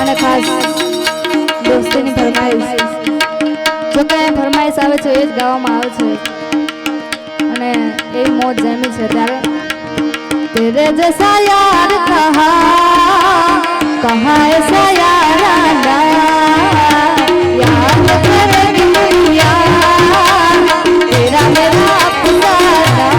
અને ખાસ દોસ્તીની ફરમાઈશ જો કે ફરમાઈશ આવે છે એ જ ગાવામાં આવે છે અને એ મોજ જામી છે ત્યારે तेरे जैसा यार कहाँ ऐसा यार आना याद करेगी दुनिया तेरा मेरा अफसाना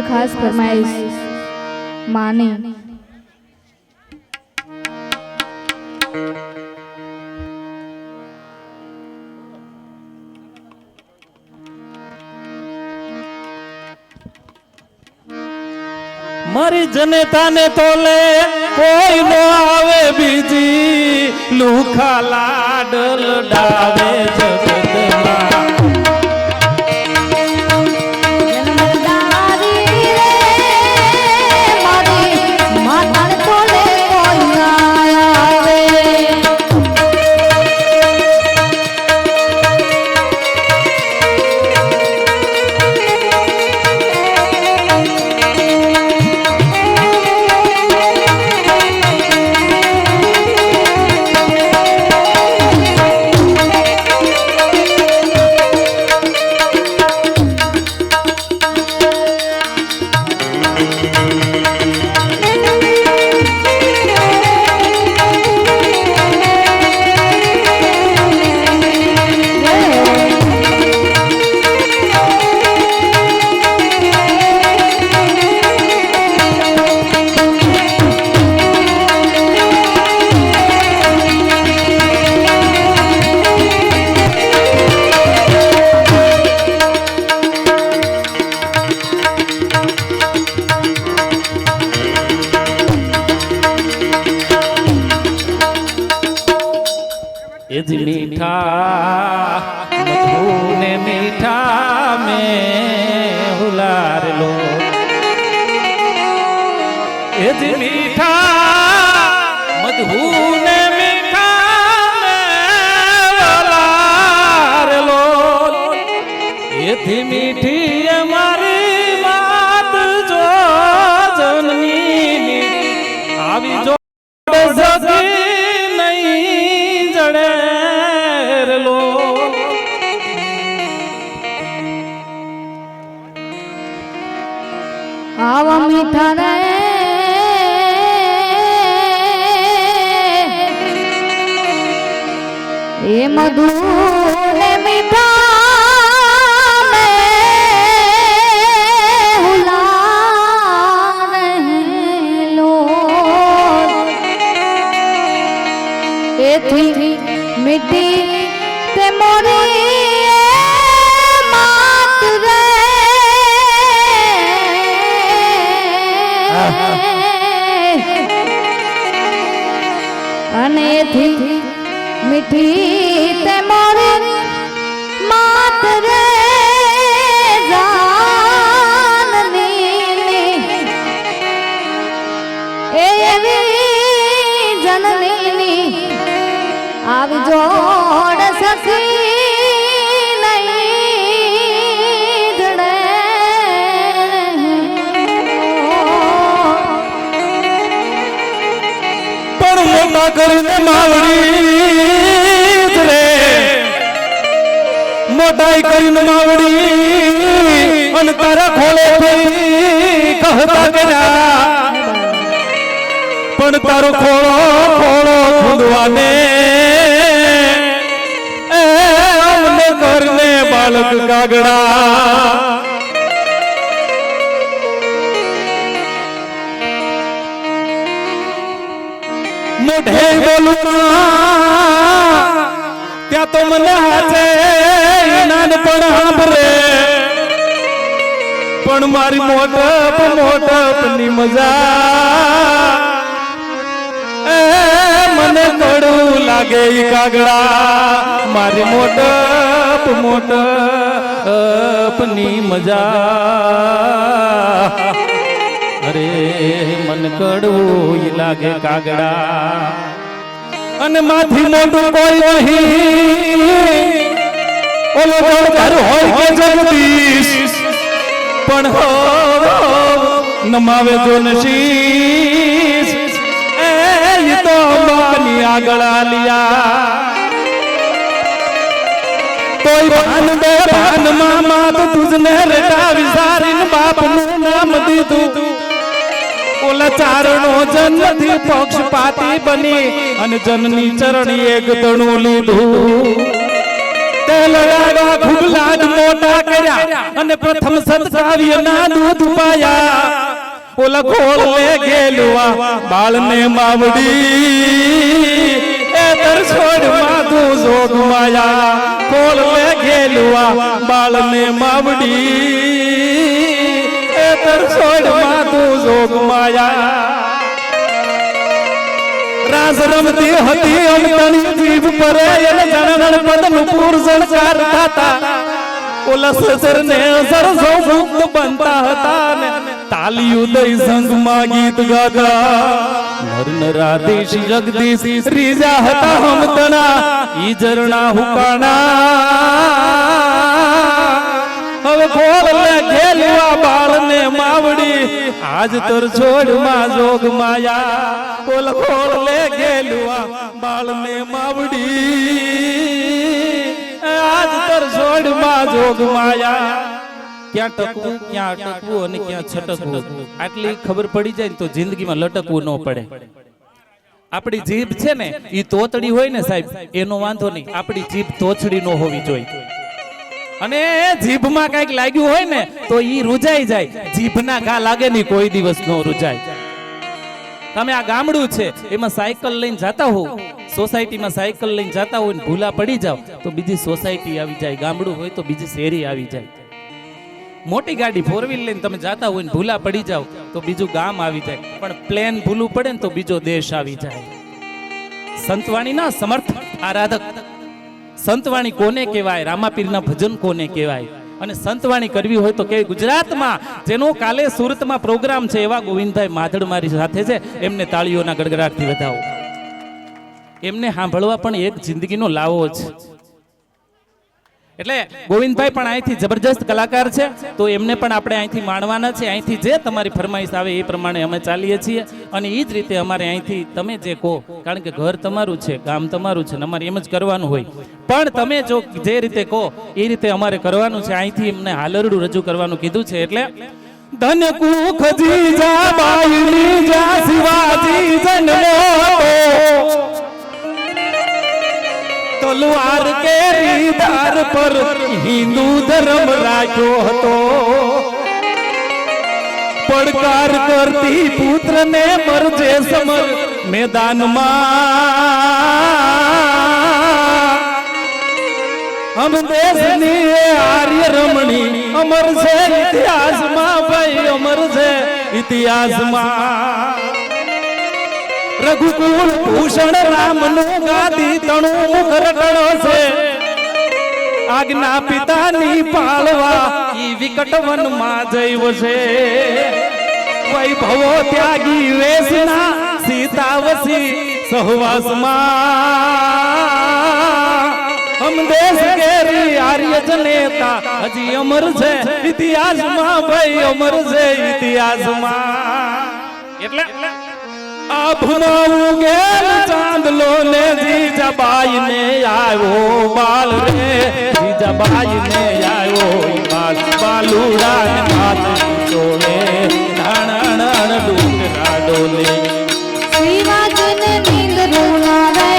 खास फरमाइश माने मारी जनता ने तोले कोई नो आवे बीजी लूखा लाडल डावे जगदमा मीठा मधु ने मीठा में हुलार लो मीठा मधु ने मीठा में हुलार लो ये मीठी हमारी बात जो जननी आवी जो सकी आवा मीठा મીઠા રે એ મધુ ને મીઠા ને હુલા રહેલો એથી મીઠી તે મોરી માત રે અને એથી મીઠી તે મોરી માત રે જાનની એવી જનની આવી જોડ સખી નહીં જડે પણ મોટા કરીને માવડી રે મોટાઈ કરીને માવડી અને તારા ખોળે ફરી કહતા કર્યા પણ તારો ખોળો ખોળો ખુદવાને અમને કરને બાળક કાગડા મોઢે બોલું ત્યાં તો મને હાથે નાનપણ સાંભળે પણ મારી મોટપની મજા મને કડવું લાગે ઈ કાગડા મારી મોટપની મજા અરે મન કડવું ઈ લાગે કાગડા અને માથી મોટું કોઈ નહીં ઓલો ઘર હોય કે જગદીશ પણ હો નમાવે જો નશીશ એ તો અંબાની આગળ આલિયા કોઈ ભાન બે ભાન મામા તો તુજને રેટા વિસારીને બાપનું નામ દીધું ઓલા ચારણો જન્મથી પક્ષપાતી બની અને જનની ચરણી એક તણું લીધું તે લગાડવા ખૂબ લાડ મોટા કર્યા અને પ્રથમ સત્કાવ્યના દૂધ પાયા ઓલા ખોળ લે ગેલુઆ બાળને માવડી એ દરછોડ માધુ જોગ માયા ખોળ લે ગેલુઆ બાળને માવડી એ દરછોડ માધુ જોગ માયા રાસ રમતી હતી અમતણી જીભ પરે એને જણન પદનું પૂર્ણ ચાર થતા ઓલા સસર ને સરસો મુક્ત બનતા હતા ને તાલીઓ દઈ સંગમાં ગીત ગાતા નર નરાધીશ જગદીશ રીજા હતા હમતણા ઈ ઝરણા હુકાણા હવે ખોળ લે ઘેલવા બાળને માવડી આજ તર છોડમાં જોગ માયા ઓલ ખોળ લે ઘેલવા બાળને માવડી આજ તર છોડમાં જોગ માયા ક્યાં ટકવું ક્યાં અટકવું અને ક્યાં છટકવું આટલી ખબર પડી જાય તો જિંદગીમાં લટકવું ન પડે આપણી જીભ છે ને ઈ તોતડી હોય ને સાહેબ એનો વાંધો નહીં આપણી જીભ તોછડી ન હોવી જોઈએ અને જીભમાં કઈક લાગ્યું હોય ને તો ઈ રૂજાઈ જાય જીભના ઘા લાગે નહીં કોઈ દિવસ નો રૂજાય તમે આ ગામડું છે એમાં સાયકલ લઈને જાતા હો સોસાયટીમાં સાયકલ લઈને જાતા હોય ને ભૂલા પડી જાવ તો બીજી સોસાયટી આવી જાય ગામડું હોય તો બીજી શેરી આવી જાય મોટી ગાડી ફોર વ્હીલ લઈને તમે જાતા હોય ને ભૂલા પડી જાવ તો બીજું ગામ આવી જાય પણ પ્લેન ભૂલું પડે ને તો બીજો દેશ આવી જાય સંતવાણીના સમર્થ આરાધક સંતવાણી કોને કહેવાય રામાપીરના ભજન કોને કહેવાય અને સંતવાણી કરવી હોય તો કે ગુજરાતમાં જેનો કાલે સુરતમાં પ્રોગ્રામ છે એવા ગોવિંદભાઈ માધડ મારી સાથે છે એમને તાળીઓના ગડગડાટથી વધાવો એમને સાંભળવા પણ એક જિંદગીનો લાવો છે એટલે ગોવિંદભાઈ પણ અહીંથી જબરજસ્ત કલાકાર છે તો એમને પણ આપણે અહીંથી માણવાના છે અહીંથી જે તમારી ફરમાઈશ આવે એ પ્રમાણે અમે ચાલીએ છીએ અને એ જ રીતે અમારે અહીંથી તમે જે કહો કારણ કે ઘર તમારું છે ગામ તમારું છે અમારે એમ જ કરવાનું હોય પણ તમે જો જે રીતે કહો એ રીતે અમારે કરવાનું છે અહીંથી એમને હાલરડું રજૂ કરવાનું કીધું છે એટલે ધન કુખ જીજા બાયની જા શિવાજી જન્મો તલવાર કેરી ધાર પર હિન્દુ ધર્મ રાખ્યો હતો પડકાર કરતી પુત્રને મરજે સમર મેદાનમાં હમ દેશની આર્ય રમણી અમર છે ઇતિહાસમાં ભાઈ અમર છે ઇતિહાસમાં રઘુકુળ ભૂષણ રામનું ગાદી તણું મુખરટણો છે આજ્ઞા પિતાની પાળવા ઈ વિકટ વનમાં જૈવ છે વૈભવો ત્યાગી વેશના સીતાવસી સહવાસમાં હમ દેશ કેરી આર્ય જનેતા હજી અમર છે ઇતિહાસમાં ભાઈ અમર છે ઇતિહાસમાં એટલે આભમાં ઉગેલ ચાંદલો ને જીજાબાઈ ને આવ્યો બાલ રે જીજાબાઈ ને આવ્યો બાલ બાલુડા ને હાથ ચોળે ધાણ ડુંગરા ડોલે શિવાજીને નીંદ રૂણાવે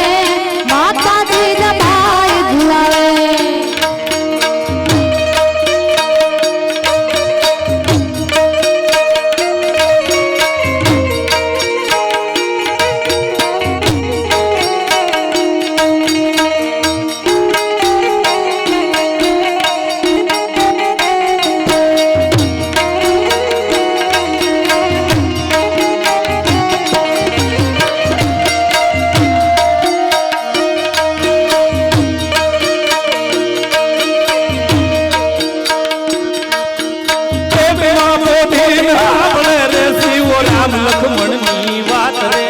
માતા જીજાબાઈ ઝુલાવે લખમણની વાત રે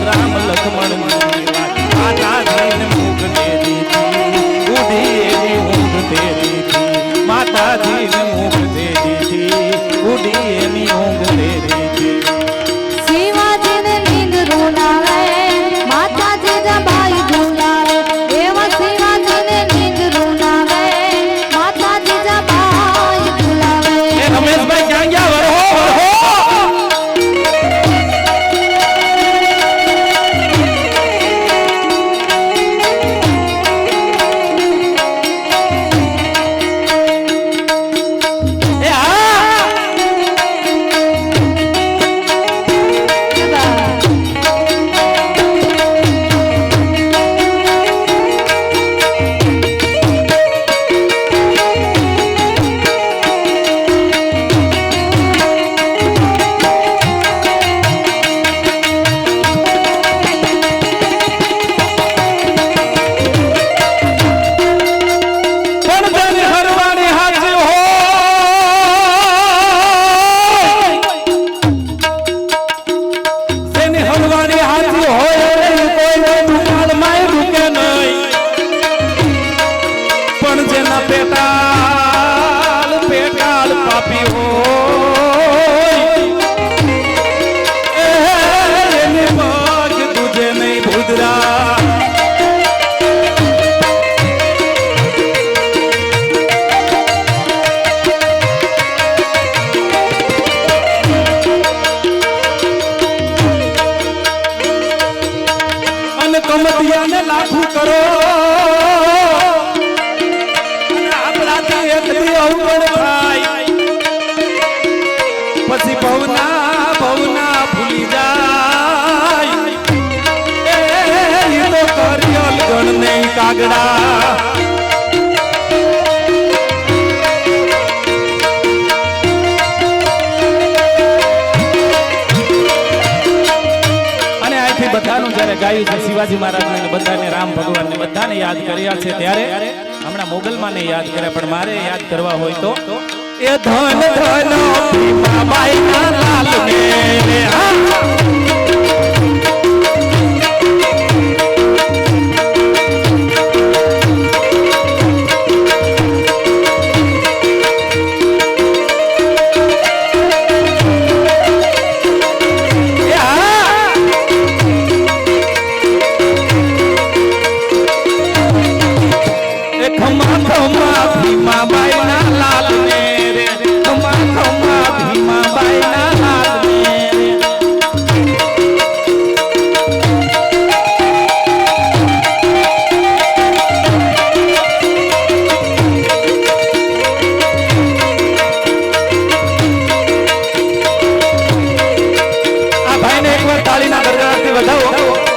રામ લખમણની વાત માતાજીને મુખ દે દીધી ઉડી એની ઊંઘ દે દીધી માતાજીને મુખ દે દીધી ઉડી એની ઊંઘ દે દીધી શિવાજીને નીંદ રૂણાવે માતા જીજાબાઈ ઝુલાવે એવા શિવાજીને નીંદ રૂણાવે માતા જીજાબાઈ ઝુલાવે એ રમેશભાઈ ક્યાં ગયા વરહો પેટાલ પાપી હોય એને પગ તુજે નહીં ભૂદરા અને કમતિયાને લાખું કરો પછી ભવના ભૂલી જાય એ તો કરિયલ ગણ નહીં કાગડા અને અહીંથી બધાનું જયારે ગાયું છે શિવાજી મહારાજને બધાને રામ ભગવાનને બધાને યાદ કર્યા છે ત્યારે હમણાં મોગલમાને યાદ કર્યા પણ મારે યાદ કરવા હોય તો એ ધન ધન ભીમાબાઈ ના લાલ ને ખમા ખમા ભીમાબાઈ ના લાલ ને રે ખમા ખમા ભીમા વધાવો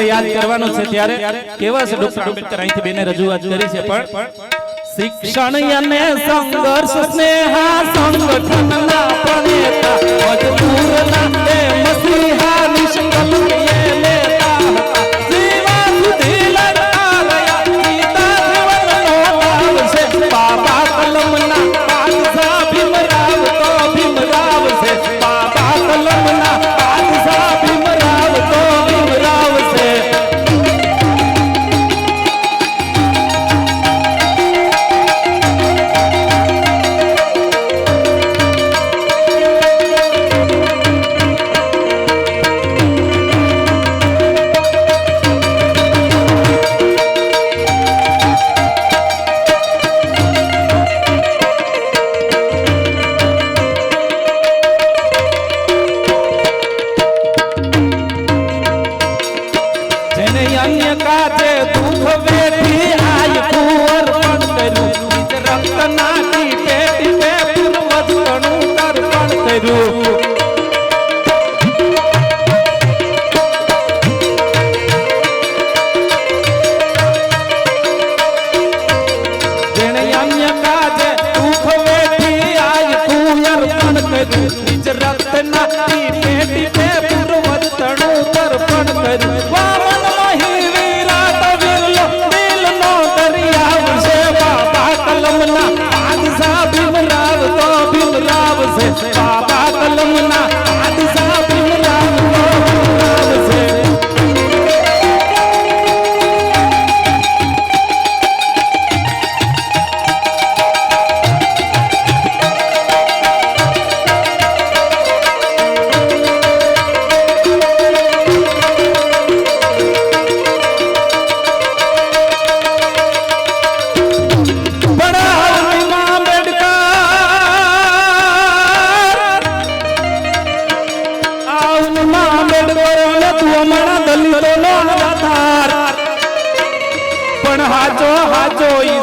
યાદ કરવાનું છે ત્યારે કેવા છે ડોક્ટર આંબેડકર અહીંથી બેને રજૂઆત કરી છે પણ શિક્ષણ અને સંઘર્ષ સ્નેહા સંગઠનના પ્रणेता મજદૂરના એ મસીહા નિષ્કલ નેતા જીવા સુધી લડતા રહ્યા ગીતા જીવનનો લાભ છે બાબા કલમના બાદશાહ ભીમરાવ તો ભીમરાવ છે બાબા કલમના બાદશાહ ભીમરાવ તો ભીમરાવ છે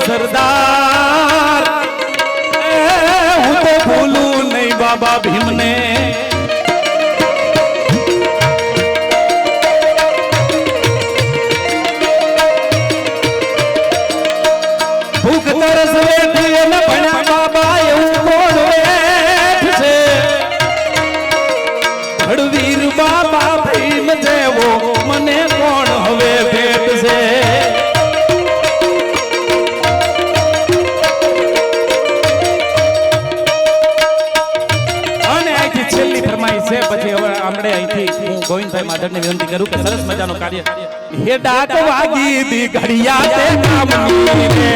સરદાર હું તો ભૂલું નહીં બાબા ભીમને ભૂખ તરસ વેઠી એને ભણ્યા બાબા એવું કોણ વેઠ છે હળવીર બાબા ભીમ જેવો મને કોણ હવે ભેટ છે પછી હવે આપણે અહીંથી હું ગોવિંદભાઈ માધવને વિનંતી કરું કે સરસ મજાનું કાર્ય હે ડાક વાગી દી ઘડિયા તે કામની રે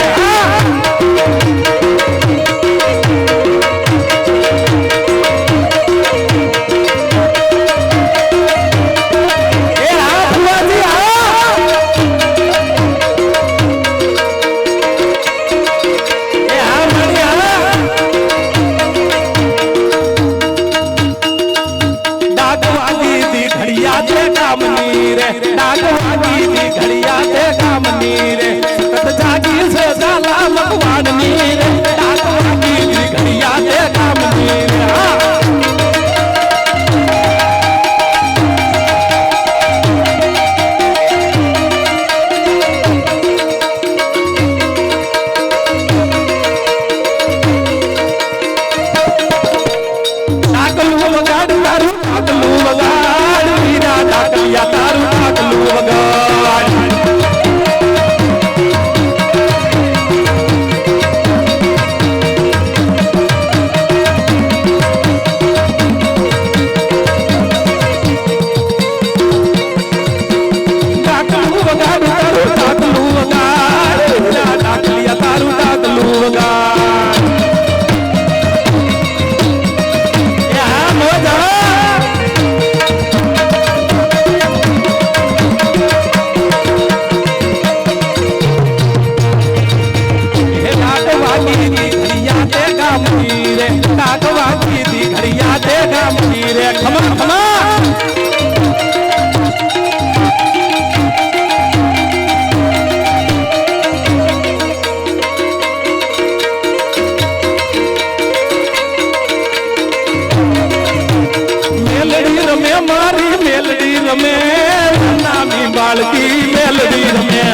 મારી મેલડી રમે નાની બાળકી મેલડી રમે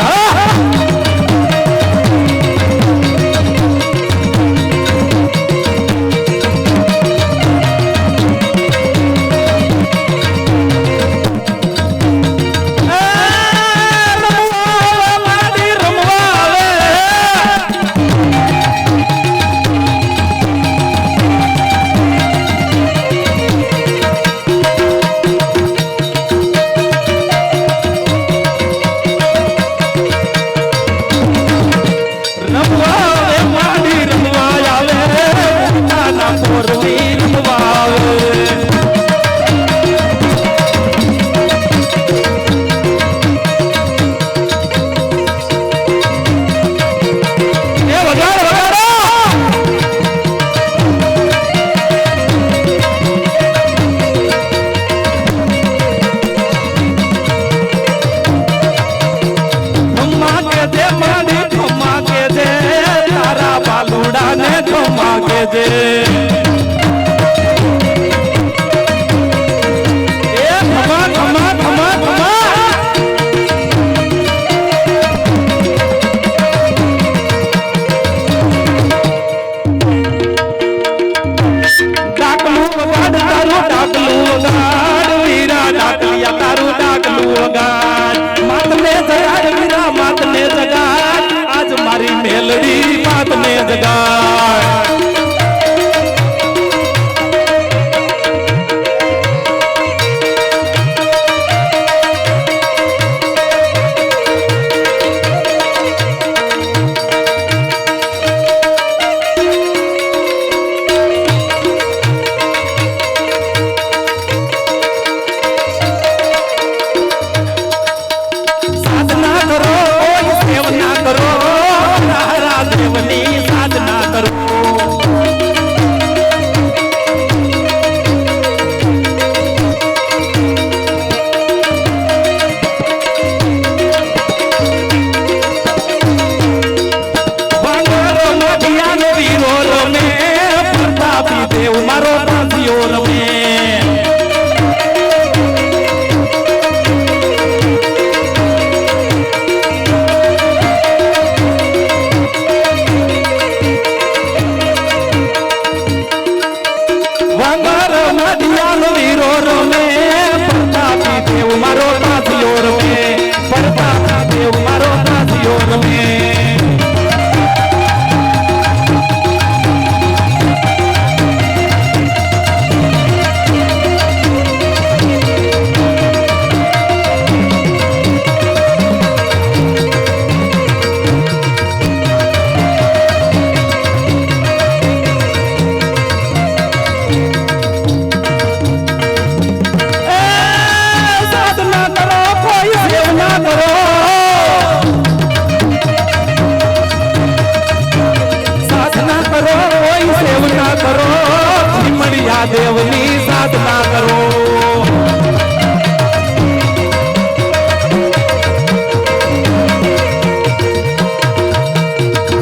દેવની સાધના કરો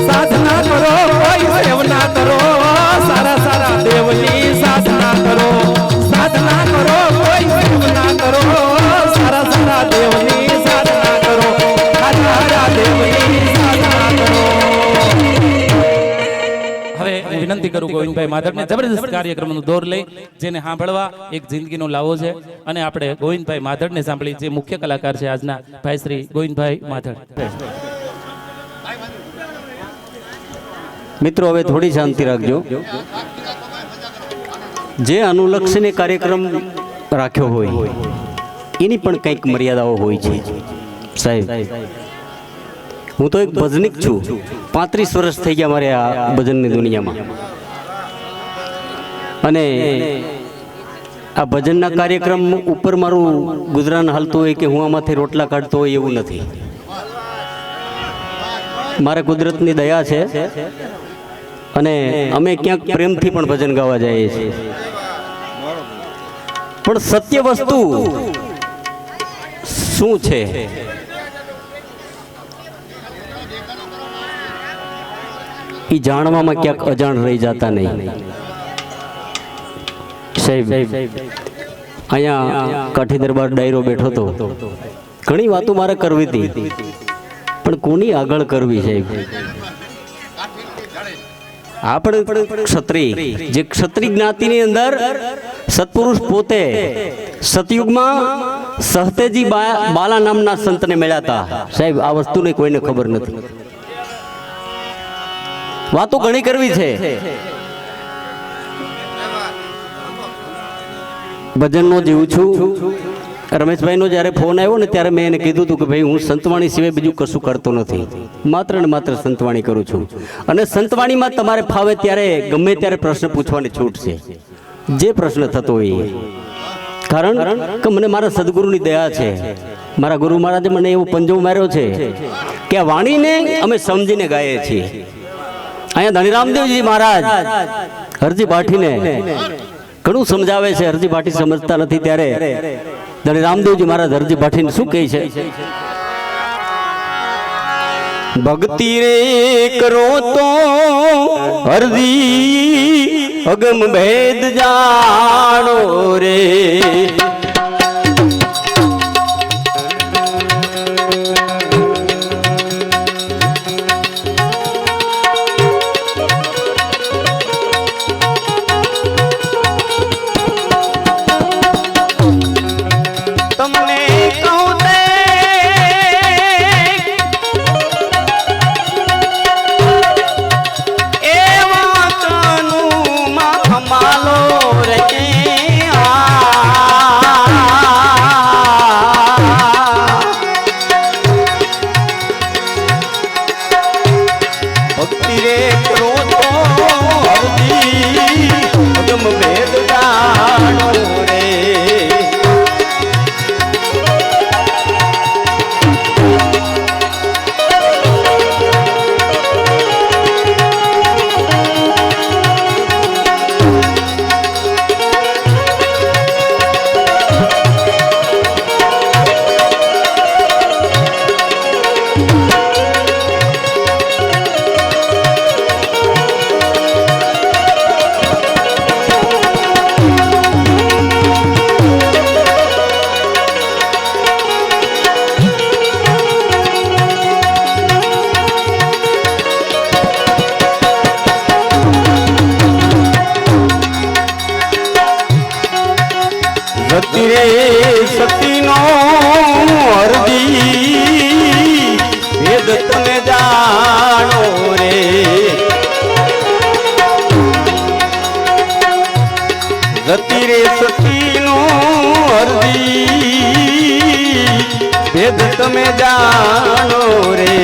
સાધના કરો કોઈ સેવના કરો સારા સારા દેવની સાધના કરો સાધના કરો કોઈ સેવના કરો સારા સારા દેવની સાધના કરો સારા દેવની સાધના કરો હવે વિનંતી કરું ગોવિંદભાઈ માધવને જબરદસ્ત કાર્યક્રમનો દોર લઈ જેને સાંભળવા એક જિંદગીનો લાવો છે અને આપણે ગોવિંદભાઈ માધવને સાંભળી જે મુખ્ય કલાકાર છે આજના ભાઈ શ્રી ગોવિંદભાઈ માધવ. મિત્રો હવે થોડી શાંતિ રાખજો. જે અનુલક્ષીને કાર્યક્રમ રાખ્યો હોય એની પણ કંઈક મર્યાદાઓ હોય છે સાહેબ. હું તો એક ભજનિક છું, 35 વર્ષ થઈ ગયા મારે આ ભજનની દુનિયામાં, અને આ ભજનના કાર્યક્રમ ઉપર મારું ગુજરાન હાલતું હોય કે હું આમાંથી રોટલા કાઢતો હોય એવું નથી. મારે કુદરતની દયા છે અને અમે ક્યાંક પ્રેમથી પણ ભજન ગાવા જઈએ છીએ. પણ સત્ય વસ્તુ શું છે એ જાણવામાં ક્યાંક અજાણ રહી જતા નહીં સાહેબ. અહીંયા કાઠી દરબાર ડાયરો બેઠો હતો. ઘણી વાતો મારે કરવી હતી, પણ કોની આગળ કરવી સાહેબ? આપણે ક્ષત્રિય, જે ક્ષત્રિય જ્ઞાતિની અંદર સત્પુરુષ પોતે સતયુગમાં સહતેજી બાલા નામના સંતને મળ્યા હતા સાહેબ. આ વસ્તુને કોઈને ખબર નથી. વાતો ઘણી કરવી છે. ભજનનો જીવું છું. રમેશભાઈનો જ્યારે ફોન આવ્યો ને ત્યારે મેં એને કીધું હતું કે ભાઈ હું સંતવાણી સિવાય બીજું કશું કરતો નથી, માત્ર ને માત્ર સંતવાણી કરું છું. અને સંતવાણીમાં તમારે ફાવે ત્યારે ગમે ત્યારે પ્રશ્ન પૂછવાની છૂટ છે, જે પ્રશ્ન થતો હોય. કારણ કે મને મારા સદગુરુની દયા છે. મારા ગુરુ મહારાજે મને એવો પંજો માર્યો છે કે આ વાણીને અમે સમજીને ગાઈએ છીએ. અહીંયા ધણીરામદેવજી મહારાજ હરજી ભાટીને ઘણું સમજાવે છે. હરજી ભાટી સમજતા નથી ત્યારે ધણીરામદેવજી મહારાજ હરજી ભાટીને શું કહે છે? ભક્તિ રે કરો તો હરજી અગમ ભેદ જાણો રે. સતીનો હરજી ભેદ તમે જાણો રે. જતી રે સતીનો હરજી ભેદ તમે જાણો રે.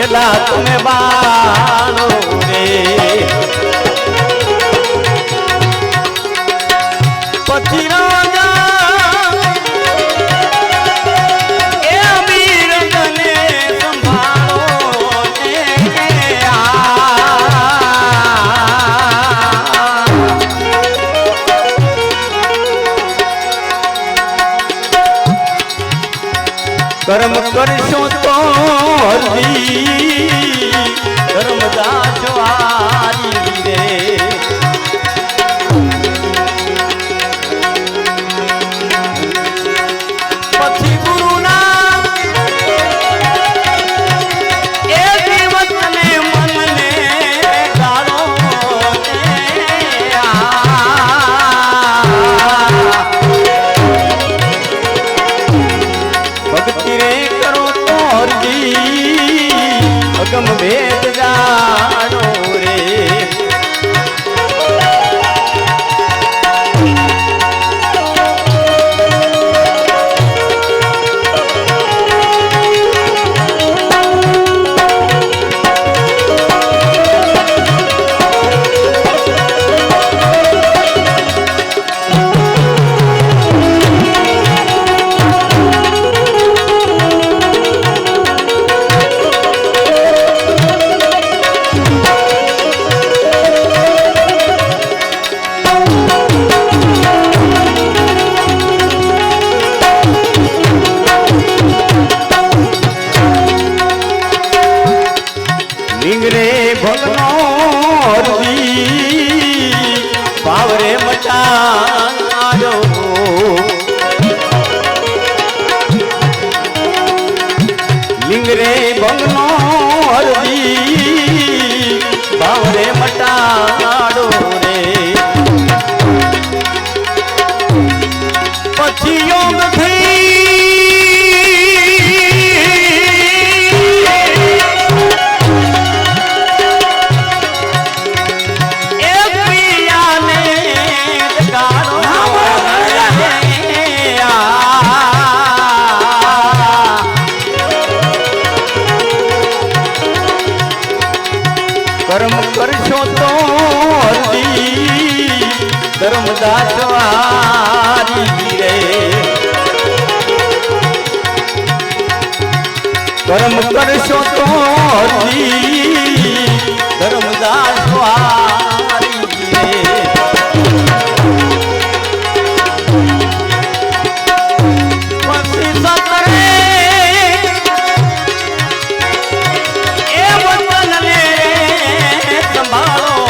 પેલા તમે બાળો રે પછી રાજા એ વીર તને સંભાળો કર્મ કરશો તો ધર્મદાસ વારી રે પછી ગુરુના એ જીવતને મનને ગાળો ભક્તિ રે કરો તો અગમ ભેદ જાણો રે લિંગરે ભગનો પાવરે મચાડો લિંગરે ભગનો પાવરે મટાડો રે પછી યોગ થઈ કર્મ કરશો તો ધર્મદાસ વારી રે કર્મ કરશો તો ધર્મદાસ વારી રે પછી સતરે એ વતનને સંભાળો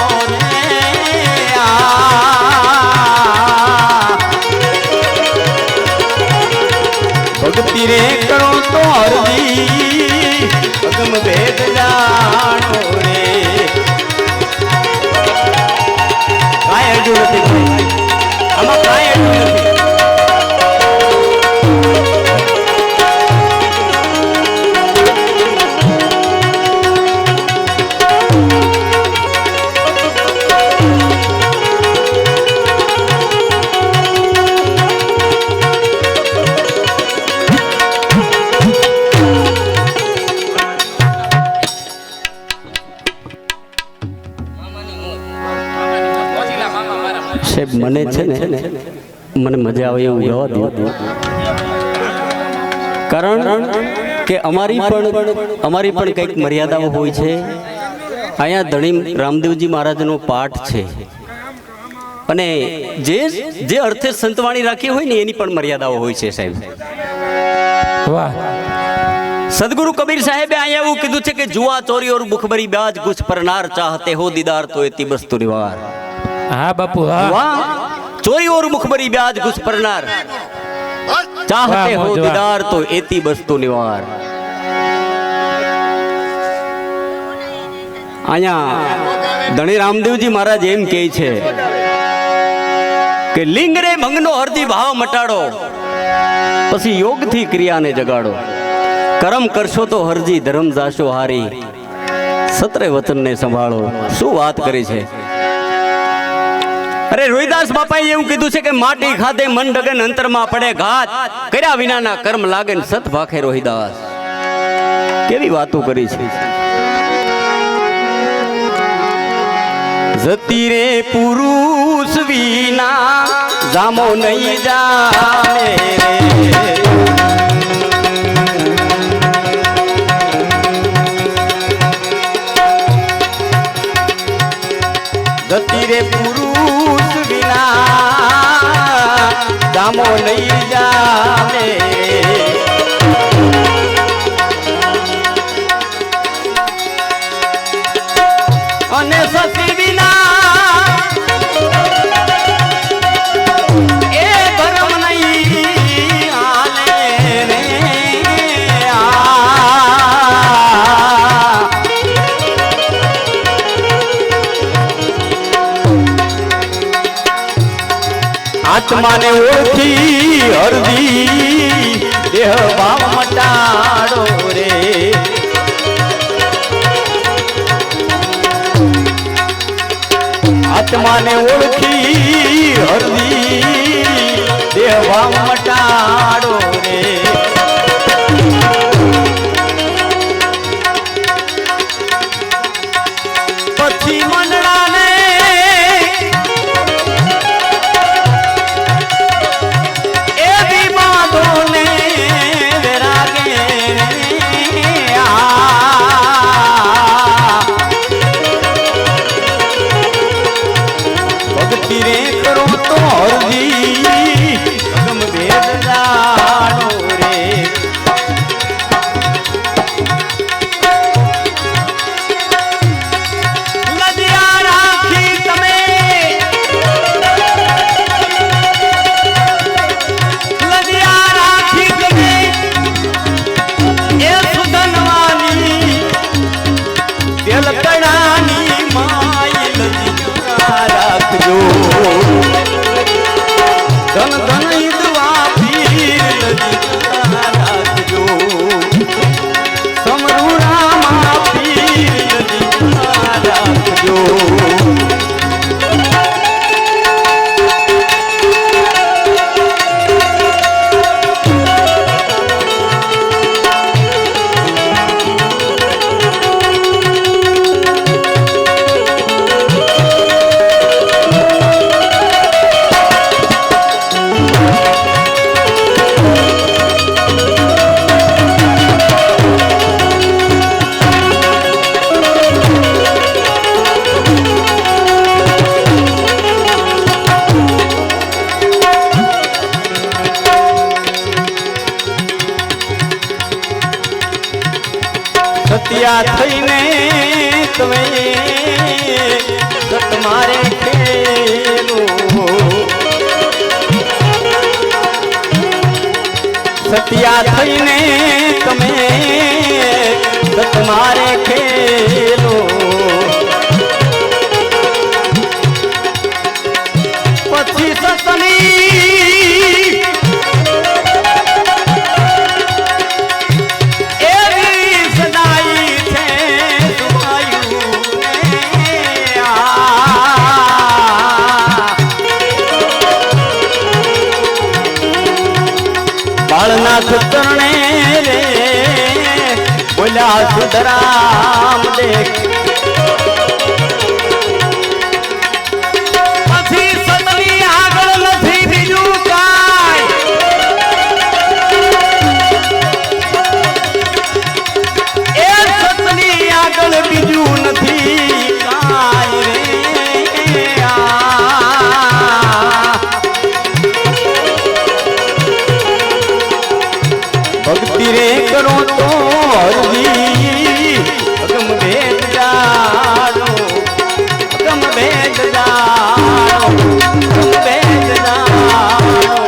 ભક્તિ રે કરો તો અગમ ભેદ જાણો રે કાંઈ અડ્યું નથી આમાં કાંઈ અડ્યું નથી સાહેબ મને છે ને મને મજા આવે એવું જવા દો કારણ કે અમારી પણ કંઈક મર્યાદાઓ હોય છે અહીંયા ધણી રામદેવજી મહારાજનો પાઠ છે અને જે અર્થે સંતવાણી રાખી હોય ને એની પણ મર્યાદાઓ હોય છે સાહેબ વાહ સદગુરુ કબીર સાહેબે અહીંયા એવું કીધું છે કે જુआ ચોરી और मुखबरी ब्याज कुछ परनार चाहते हो दीदार तो एती बस्तु निवार હા બાપુ હા वाह चोरी और मुखबरी ब्याज कुछ परनार चाहते हो दीदार तो एती बस्तु निवार અહીંયા ધણી રામદેવજી મહારાજ એમ કહે છે કે લિંગરે ભંગનો હરજી ભાવ મટાડો પછી યોગથી ક્રિયાને જગાડો કર્મ કરશો તો હરજી ધર્મ જાશો હારી સત્રે વતનને સંભાળો શું વાત કરી છે અરે રોહિદાસ બાપાએ એવું કીધું છે કે માટી ખાધે મન ડગન અંતરમાં પડે ઘાત કર્યા વિનાના કર્મ લાગે સત ભાખે રોહિદાસ કેવી વાતો કરી છે જતી રે પુરુષ વિના જામો નહીં જામે રે જતી રે પુરુષ વિના જામો નહીં જામે અને સતી વિના એ ધર્મ નહીં હાલે રે આત્માને ઓળખી હરદી દેહ ભાવ મટાડો રે આત્માને ઓળખી હરદી દેહ ભાવ મટાડો રે પછી મનડાને એ બી બાંધો ને વેરાગે ભક્તિ રે કરો તો હરજી ગમ ભેદ જાણો રે લજ્યા રાખી તમે લજ્યા રાખી તમે એ સુધનવાની તેલ કણાની માય લજ્યા રાખજો ધન ધન ઈદવા પીર લજ્યા રાખજો સમરૂ રામા પીર લજ્યા રાખજો સત્યા થઈને તમે સત મારે ખેલો સત્યા થઈને તમે સત મારે ખેલો પછી સતની એવી સદાઈ છે સુવાયું ને બાળનાથ ચરણે રે બોલ્યા સુધરામ દેખ પછી સતની આગળ નથી બીજું કાંઈ એ સતની આગળ બીજું નથી કાંઈ રે ભક્તિ રે કરો તો હરજી અગમ ભેદ જાણો અગમ ભેદ જાણો અગમ ભેદ જાણો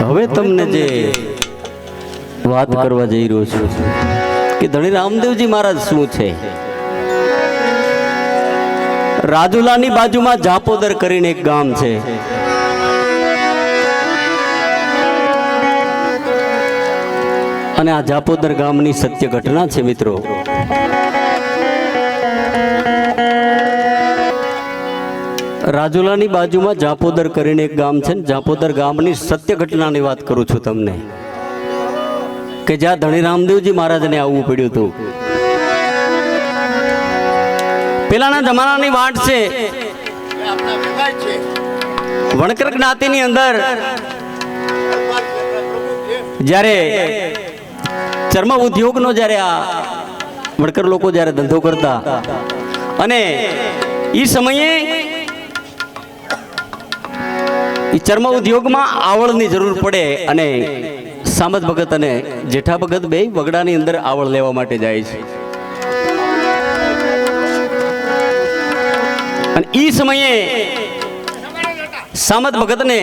હવે તમને જે વાત કરવા જઈ રહ્યો છું કે ધણી રામદેવજી મહારાજ શું છે રાજુલાની બાજુમાં જાપોદર કરીને એક ગામ છે અને આ જાપોદર ગામની સત્ય ઘટના છે મિત્રો રાજુલાની બાજુમાં જાપોદર કરીને એક ગામ છે જાપોદર ગામની સત્ય ઘટનાની વાત કરું છું તમને કે જ્યાં ધણી રામદેવજી મહારાજને આવવું પડ્યું હતું. પેલાના જમાનાની વાત છે. વણકર જ્ઞાતિની અંદર જ્યારે ચર્મ ઉદ્યોગનો જ્યારે આ વણકર લોકો જ્યારે ધંધો કરતા અને એ સમયે એ ચર્મ ઉદ્યોગમાં આવળની જરૂર પડે અને સામત ભગત અને જેઠા ભગત બે વગડાની અંદર આવળ લેવા માટે જાય છે. અને એ સમયે સામત ભગતને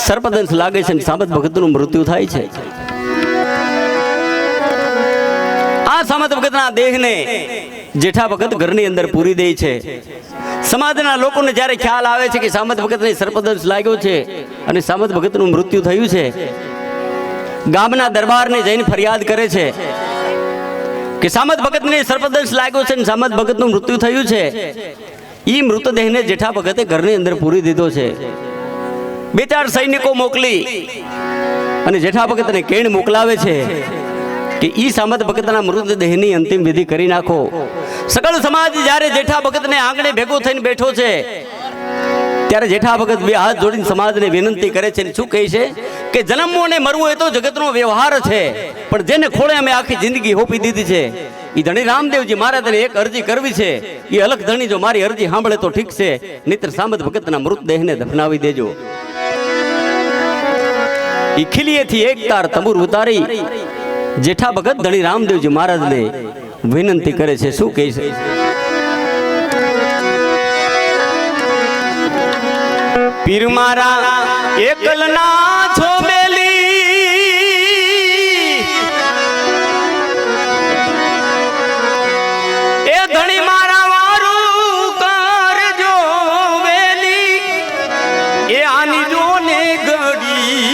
સર્પદંશ લાગે છે અને સામત ભગતનું મૃત્યુ થાય છે. આ સામત ભગતના દેહને જેઠા ભગત ઘરની અંદર પૂરી દે છે. સમાજના લોકોને જ્યારે ખ્યાલ આવે છે કે સામત ભગતને સર્પદંશ લાગ્યો છે અને સામત ભગતનું મૃત્યુ થયું છે, ગામના દરબારને જઈને ફરિયાદ કરે છે કે સામત ભગતને સર્પદંશ લાગ્યો છે અને સામત ભગતનું મૃત્યુ થયું છે. એ મૃતદેહને જેઠા ભગતે ઘરની અંદર પૂરી દીધો છે. બે ચાર સૈનિકો મોકલી અને જેઠા ભગતને કેણ મોકલાવે છે કે ઈ સામત ભગતના મૃતદેહની અંતિમ વિધિ કરી નાખો. સકળ સમાજ જ્યારે જેઠા ભગતને આંગણે ભેગો થઈને બેઠો છે ત્યારે જેઠા ભગત બે હાથ જોડીને સમાજને વિનંતી કરે છે. શું કહે છે કે જન્મવું અને મરવું એ તો જગતનો વ્યવહાર છે, પણ જેને ખોળે અમે આખી જિંદગી હોપી દીધી છે એ ધણી રામદેવજી મહારાજને એક અરજી કરવી છે. એ અલખ ધણી જો મારી અરજી સાંભળે તો ઠીક છે, નહીતર સામત ભગતના મૃતદેહને દફનાવી દેજો. એ ખીલીએથી એક તાર તંબુર ઉતારી જેઠા ભગત ધણી રામદેવજી મહારાજને વિનંતી કરે છે. શું કહે છે? પીર મારા એકલના છો બેલી, એ ધણી મારા વારું કરજો વેલી, એ આની જોને ઘડી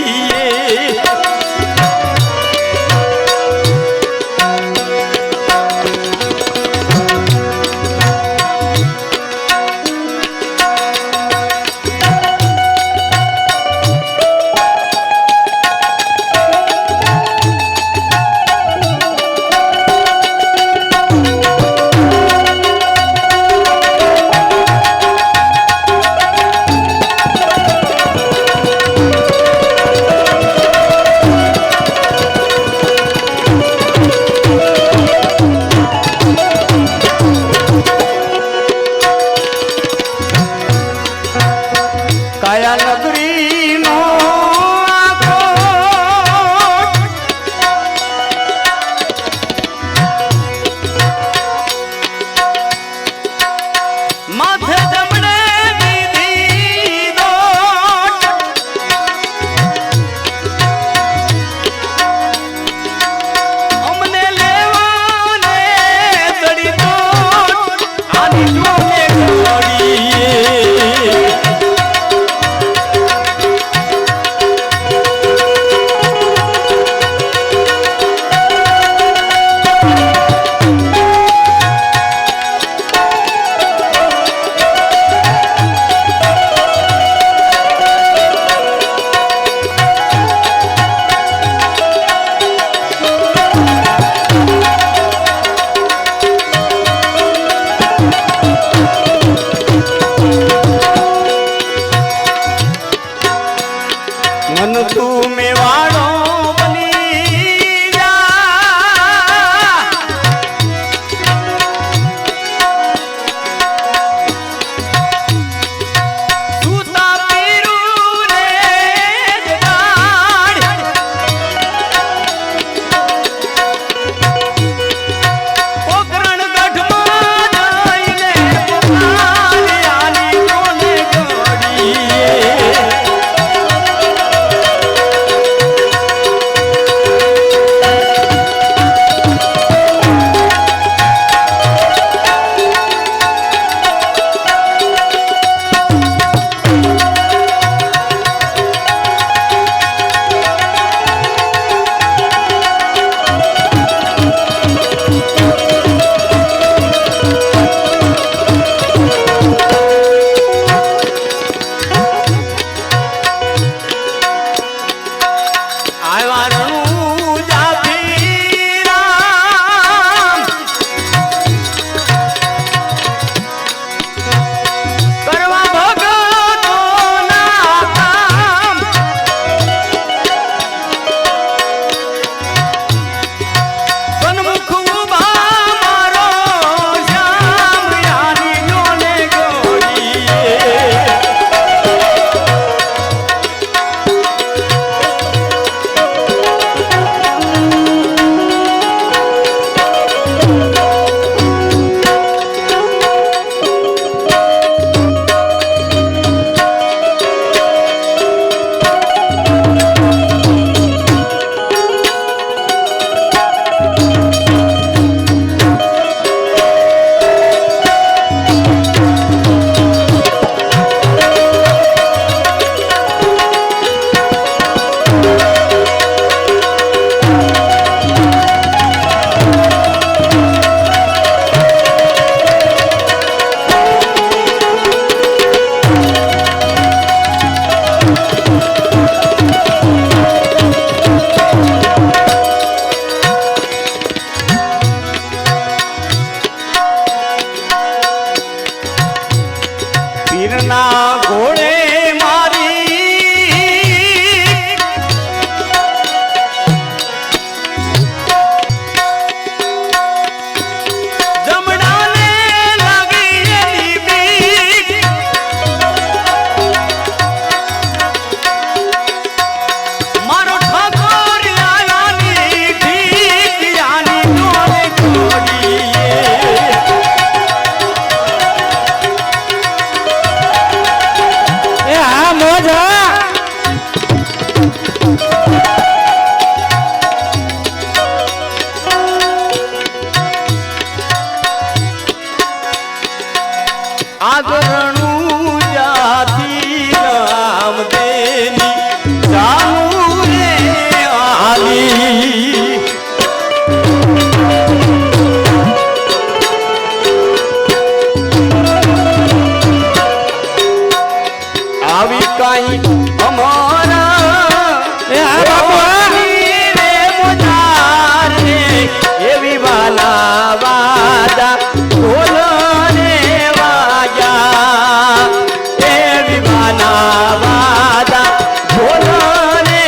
આગરણું જાતી રામ દેની જામુ રે આલી આવી કાઈ અમારા એ આ બાપુ રે મોજાર રે એવી વાલા વાદા બોલ રે વાજા એવી વાલા વાદા બોલ રે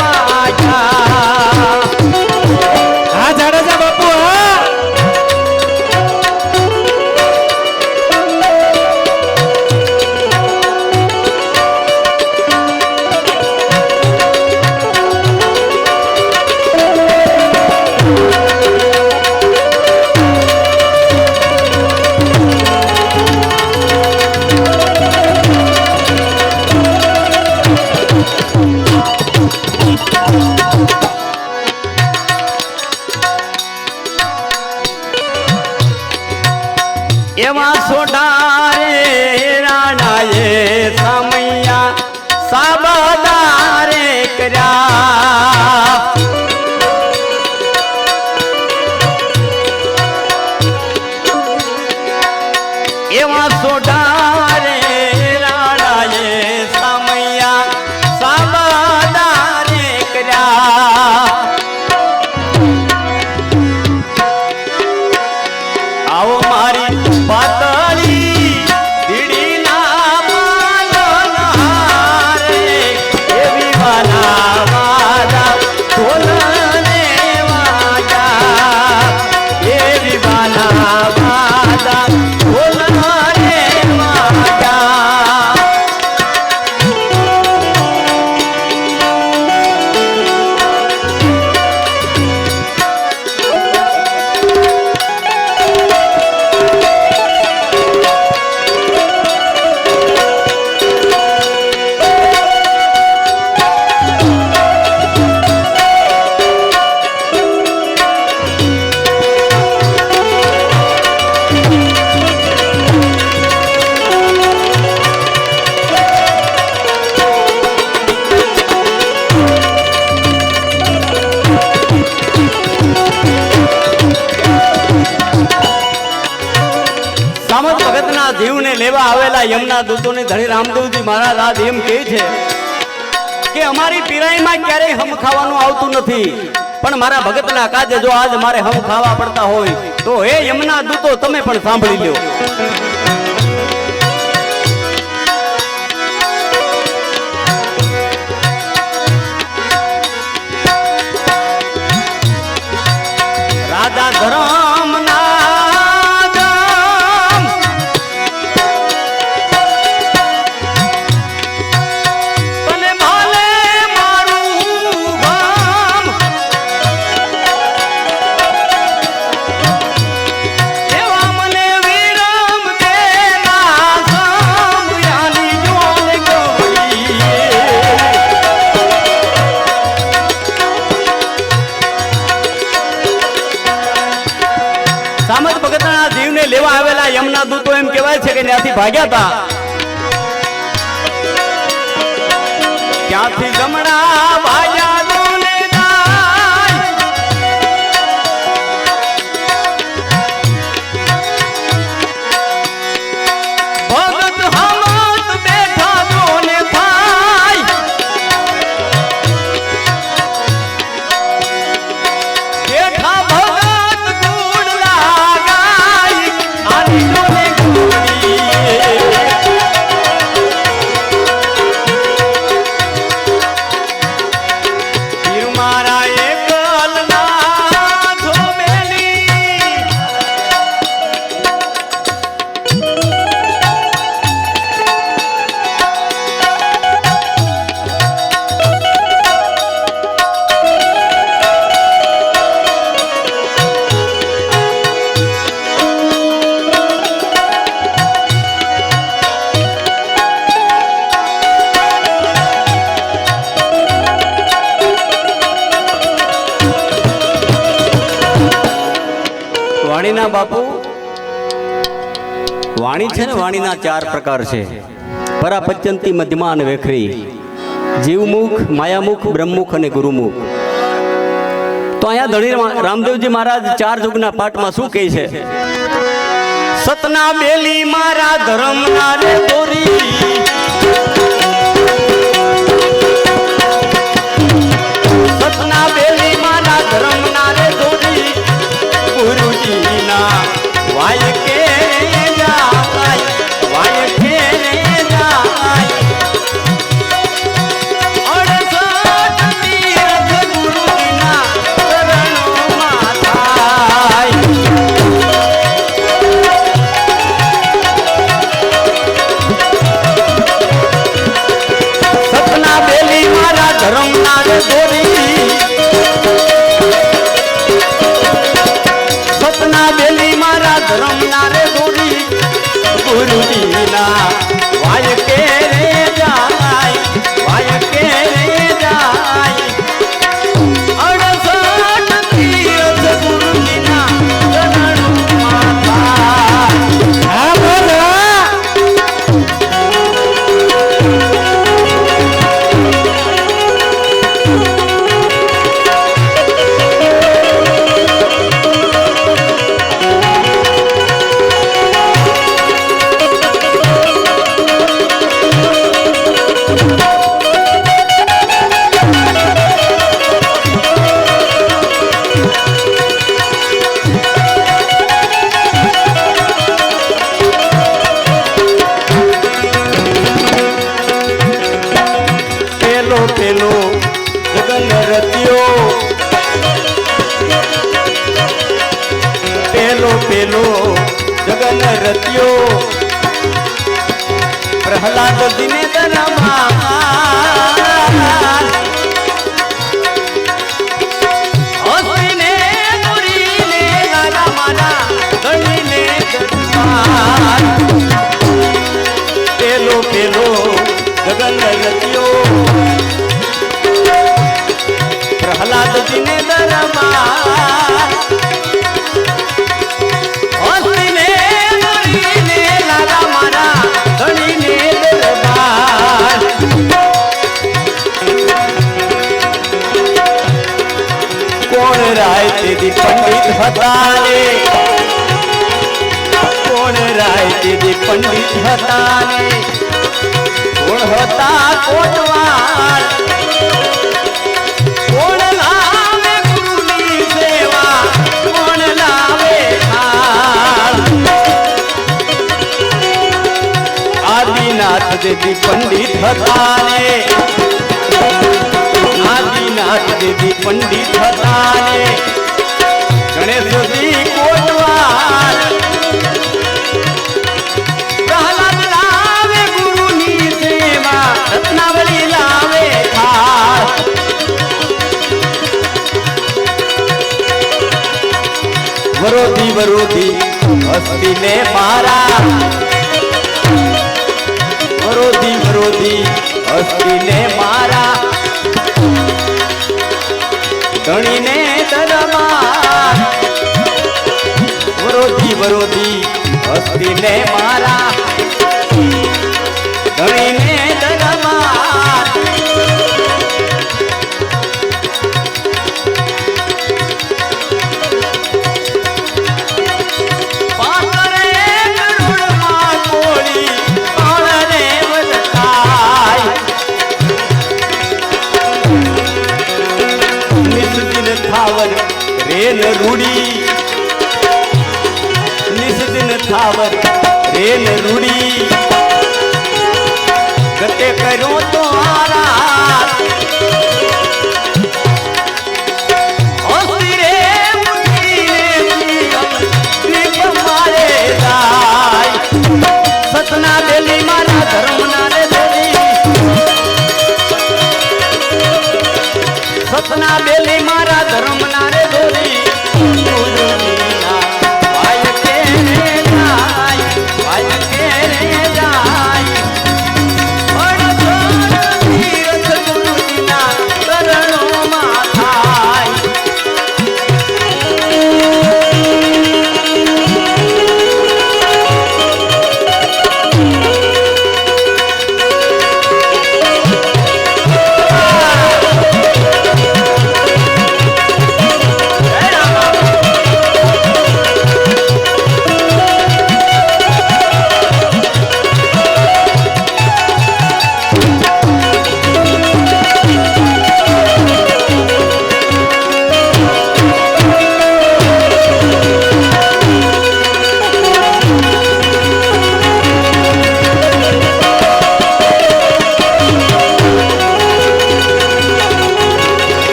વાજા હા જાડેજા બાપુ હા એમાં સોઢારે રાણાએ સમૈયા સાબદારે કર્યા એમાં સોઢારે રાણાએ સમૈયા સાબદારે કર્યા આવો મારી પાતળી દીડીના પાલનહાર રે એવી વાલા વાદા ઢોલને વાજા એવી વાલા વાદા ઢોલને વાજા સામત ભગતના જીવને લેવા આવેલા યમના દૂતોને ધણી રામદેવજી મહારાજ આજ એમ કહે છે કે અમારી પીરાઈમાં ક્યારેય હમ ખાવાનું આવતું નથી, પણ મારા ભગતના કાજે જો આજ મારે હમ ખાવા પડતા હોય તો હે યમના દૂતો તમે પણ સાંભળી લ્યો. રાજા ધરમના સામત ભગતના જીવને લેવા આવેલા યમના દૂતો એમ કહેવાય છે કે ત્યાંથી ભાગ્યા હતા. ત્યાંથી જમણા ભાગ્યા દોને જાય. ભગત હમત બેઠા દોને થાય. બેઠા ભગત ગુણ લાગાય આની ડોલે ગુણી. વાણીના બાપુ વાણી છે ને વાણીના 4 પ્રકાર છે. પરાપત્યંતી, મધ્યમા અને વેખરી. જીવમુખ, માયામુખ, બ્રહ્મુખ અને ગુરુમુખ. તો અહીંયા ધણી રામદેવજી મહારાજ 4 યુગના પાઠમાં શું કહે છે? સતના બેલી મારા ધર્મના રે દોરી, સતના બેલી મારા ધર્મના રે દોરી, ગુરુજીના વાય કે જાય, વાય કે જાય. અડસઠ તીર્થ ગુરુજીના ચરણોમાં થાય. સતના બેલી મારા ધર્મના રે દોરી, સતના બેલી મારા ધર્મના રે દોરી, ગુરુજીના વાય કે રે જાય, વાય કે રે જાય. અડસઠ તીર્થ ગુરુજીના ચરણોમાં થાય. હા બોલો. પેલો પેલો જગન રત્યો, પેલો પેલો જગન રત્યો, પ્રહલાદ દિને દરમાન. હસીને દોરીને લાલા મારા ગણીને દરબાર. પેલો પેલો ગગન રત્યો, પ્રહલાદજીને દરબાર. હસીને દોરીને લાલા મારા ધણીને દરબાર. કોણ રાય તેદી પંડિત હતા ને, કોણ રાય તેદી પંડિત હતા ને, કોણ હતા કોટવાલ. કોણ લાવે ગુરુની સેવા, કોણ લાવે થાળ. આદિનાથ દેદી પંડિત હતા ને, આદિનાથ દેદી પંડિત હતા ને, ગણેશજી કોટવાલ. પ્રહલાદ લાવે ગુરુની સેવા, રત્નાવલી લાવે થાળ. વરોધી વરોધી હસ્તીને મારા, વરોધી વરોધી હસ્તીને મારા, ધણીને દરબાર. વરોધી વરોધી હસ્તીને મારા, ધણીને દરબાર. પાતળે ગરુડમાં કોળી, પાળને વધતાય. નિસ્દિન થાવર રેલ રૂડી, નિસ્દિન થાવર રેલ રૂડી. ગતે કર્યો તો આરા, હસી રે મુઠીને દીપ મારે જાય. સતના બેલી મારા ધર્મના રે દોરી, સતના બેલી મારા ધર્મના રે દોરી. ગુરુજીના વાય કે રે જાય, વાય કે રે જાય. અડસઠ તીર્થ ગુરુજીના ચરણોમાં થાય.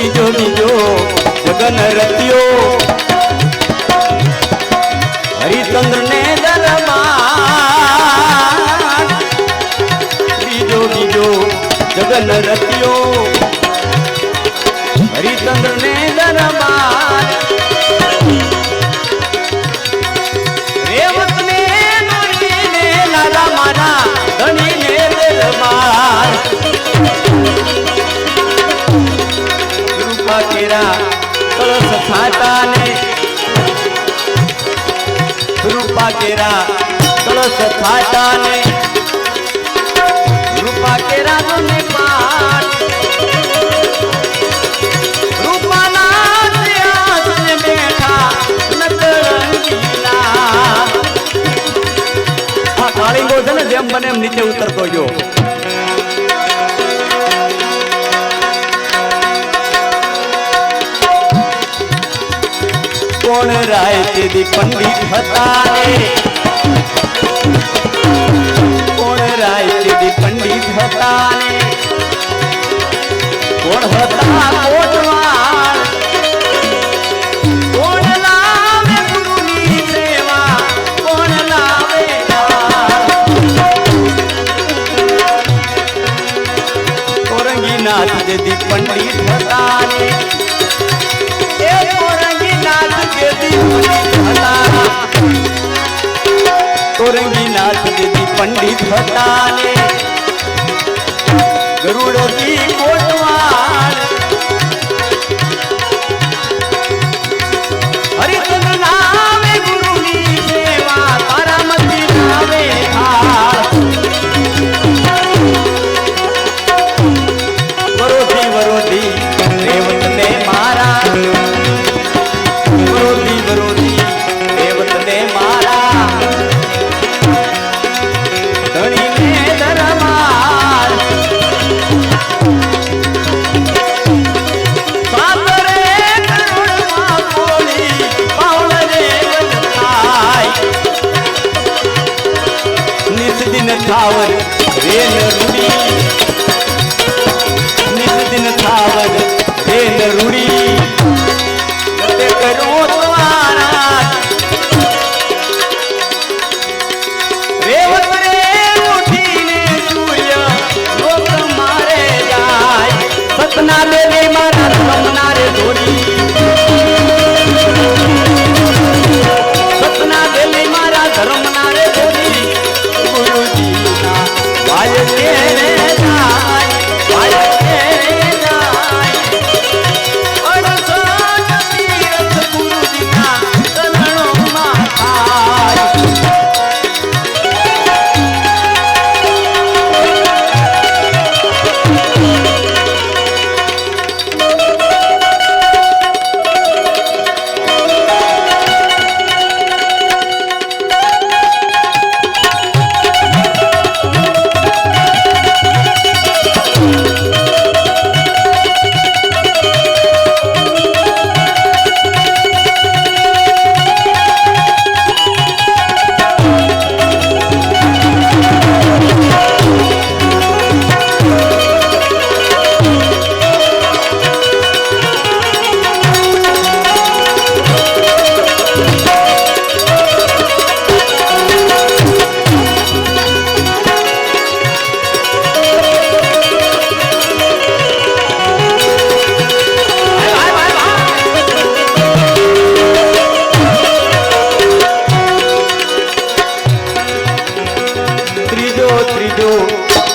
ત્રીજો બીજો જગન રત્યો હરિચંદ્ર ને દરબાર ત્રીજો બીજો જગન રત્યો હરિચંદ્ર ને દરબાર રેવત ને નોરી ને લાલા મારા ધણી ને દરબાર રૂપા કેરા કળશ ખાતા ને રૂપા કેરા કળશ ખાતા ને રૂપા કેરા ને પાર રૂપાના સિંહાસને બેઠા નતરંગીલા આ કાળીંગો છે ને જેમ બને એમ નીચે ઉતરતો ગયો કોણ રાય તેદી પંડિત હતા રે કોણ રાય તેદી પંડિત હતા ને કોણ હતા કોટવાળ કોણ લાવે ગુરુની સેવા કોણ લાવે કોરંગીનાથ તેદી પંડિત હતા ને કોરંગીનાથ દેદી પંડિત હતા ને ગરુડજી કોટવાળ હરિચંદ્ર નામે ગુરુની સેવા તારામતી નામે વરોધી વરોધી રેવત ને મારા વરોધી વરોધી રેવત ને મારા ધણી ને દરબાર સાતરે કરોડમાં બોલી પાવળ રે થાય નિત દિન થાવર રેન રૂડી નિત દિન થાવર રેન રૂડી તે કરો તમારા રેવત રે ઉઠીને સૂર્ય લોક મારે જાય સતના દેવી મારા રમના રે જોડી સતના દેવી મારા ધર્મના રે જોડી ગુરુજીના વાય કે રે જાય વાય કે રે જાય અડસઠ તીરથ ગુરુજીના ચરણોમાં થાય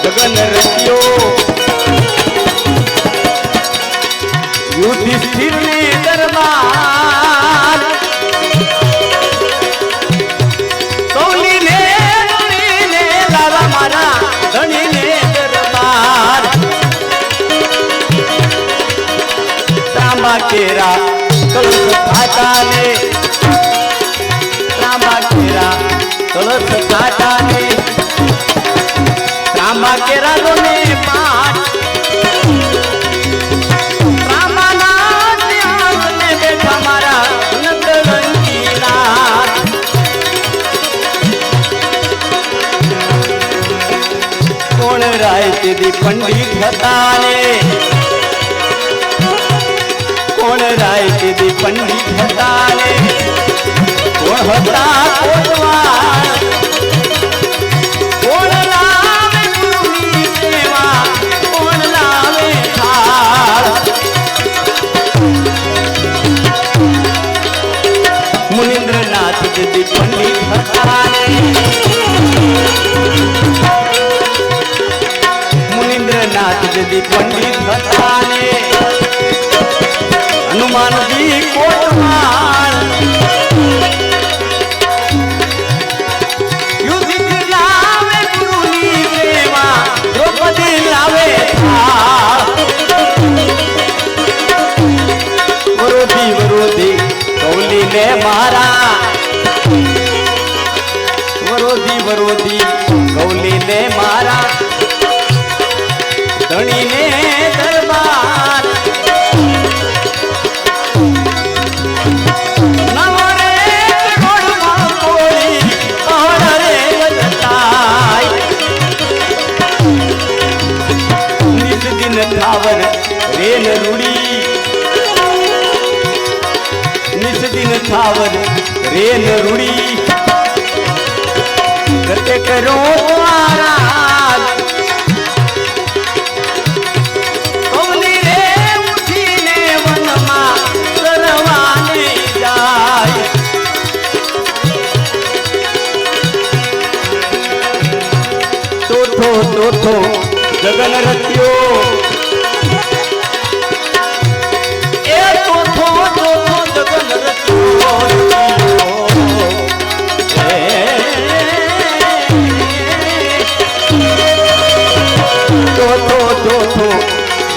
ગગન રચ્યો યુધિષ્ઠિર ને દરબાર કૌલી ને લાલા મારા ધણી ને દરબાર તાંબા કેરા કળશ ખાતા ને તાંબા કેરા કળશ ખાતા ને રામા કેરા ને પાઠ રામાના સિંહાસને બેઠા મારા નંદરંગીનાથ કોણ રાય તેદી પંડિત હતા ને તે દી પંડિત હતા રે કોણ હતા કોટવાળ કોણ લાવે ગુરુની સેવા કોણ લાવે થાળ મુનિન્દ્રનાથ તે દી પંડિત હતા રે મુનિન્દ્રનાથ તે દી પંડિત હતા રે હનુમાનજી કોટવાળ યુધિષ્ઠિર લાવે ગુરુની સેવા દ્રૌપદી લાવે થાળ વરોધી વરોધી કૌલીને મારા વરોધી વરોધી કૌલીને મારા ધણીને દરબાર થાવર રેન રૂડી નિસદિન થાવર રેન રૂડી ગતે કરો આરાધ કૌલી રે ઉઠીને વનમાં સરવાને જાય ચોથો ચોથો જગન રત્યો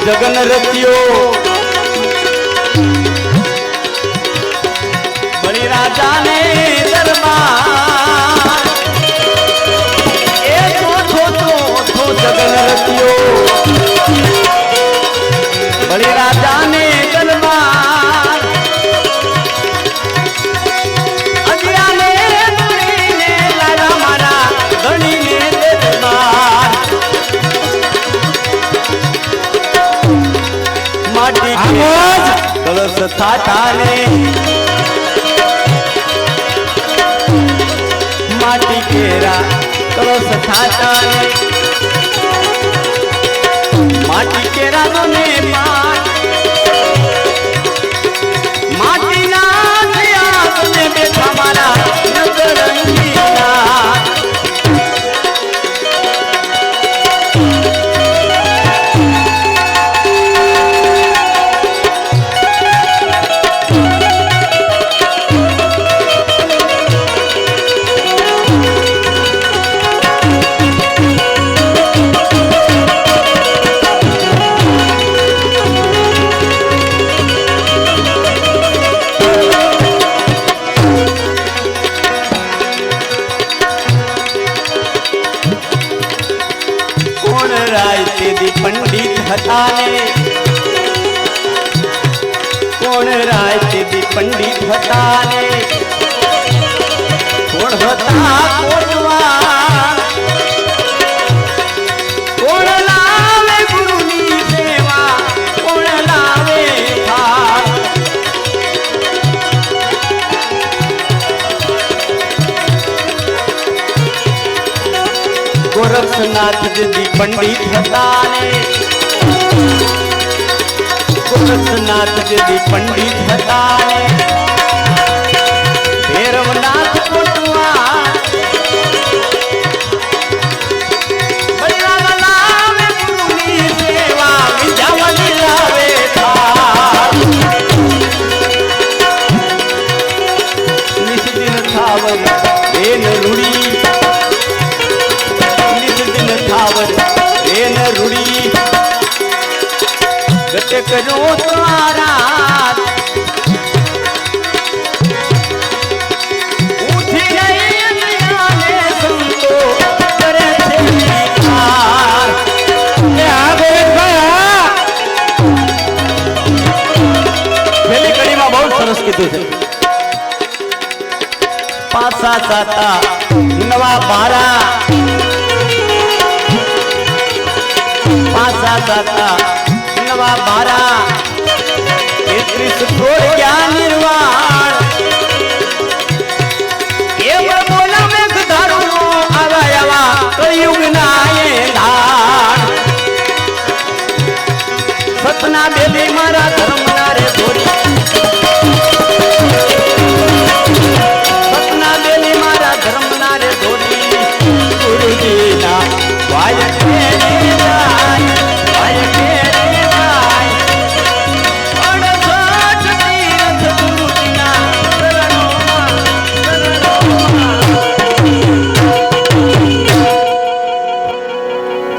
જગન રત્યો બળી રાજાને દરબાર એ ચોથો જગન રત્યો બળી રાજાને દરબાર અજ્ઞાને ધણીને લારા મારા ધણીને દરબાર માટી કળશ થાટાને માટી કેરા કળશ થાટાને માટી કેરા ને માટીના થયા તમે બેઠા મારા નગરંગીના પંડિત હતા ને કોણ રાય તે દી પંડિત હતા ને કોણ હતા કોટવાળ કોણ લાવે ગુરુની સેવા કોણ લાવે થાળ ગોરક્ષનાથ દી પંડિત હતા ને ગોરક્ષનાથ દી પંડિત હતા ને ભૈરવનાથ કોટવાળ બળરામ લાવે ગુરુની સેવા વિદ્યાવતી લાવે થાળ નિસદિન થાવર રેન રૂડી થાવર રેન રૂડી ગતે કરો તારા ઉઠી ગઈ અન્યાને સંતો કરે છે વિકાર એ આવે ગયા પેલી કડીમાં બહુ સરસ કીધું છે પાછા જાતા નવા બારા પાછા જાતા નવા બારા 33 છોડ ગયા બેલી મારા